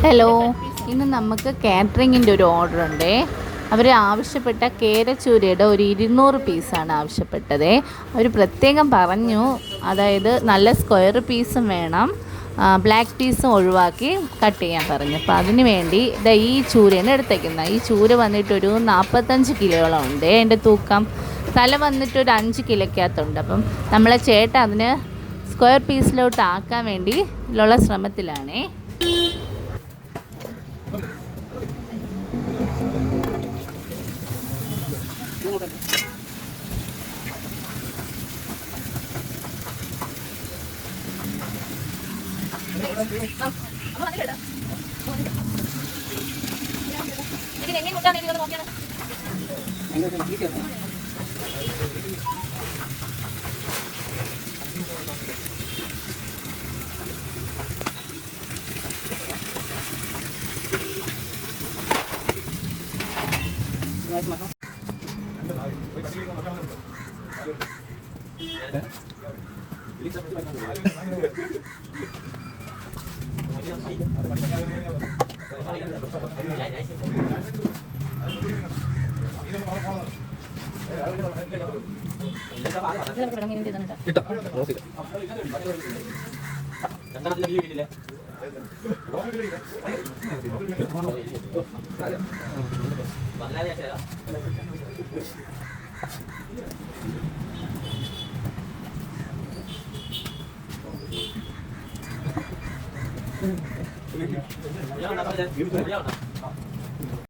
Hello, ഇന്ന് നമുക്ക് കാറ്ററിങ്ങിൻ്റെ ഒരു ഓർഡർ ഉണ്ട്. അവർ ആവശ്യപ്പെട്ട കേരച്ചൂരയുടെ ഒരു 200 പീസാണ് ആവശ്യപ്പെട്ടത്. അവർ പ്രത്യേകം പറഞ്ഞു, അതായത് നല്ല സ്ക്വയർ പീസും വേണം, ബ്ലാക്ക് പീസും ഒഴിവാക്കി കട്ട് ചെയ്യാൻ പറഞ്ഞു. അപ്പോൾ അതിന് വേണ്ടി ഈ ചൂരയാണ് എടുത്തേക്കുന്നത്. ഈ ചൂര വന്നിട്ടൊരു 45 കിലോളം ഉണ്ട്. അതിൻ്റെ തൂക്കം തല വന്നിട്ടൊരു 5 കിലോക്കകത്തുണ്ട്. അപ്പം നമ്മളെ ചേട്ടൻ അതിന് സ്ക്വയർ പീസിലോട്ട് ആക്കാൻ വേണ്ടി ഉള്ള ശ്രമത്തിലാണേ.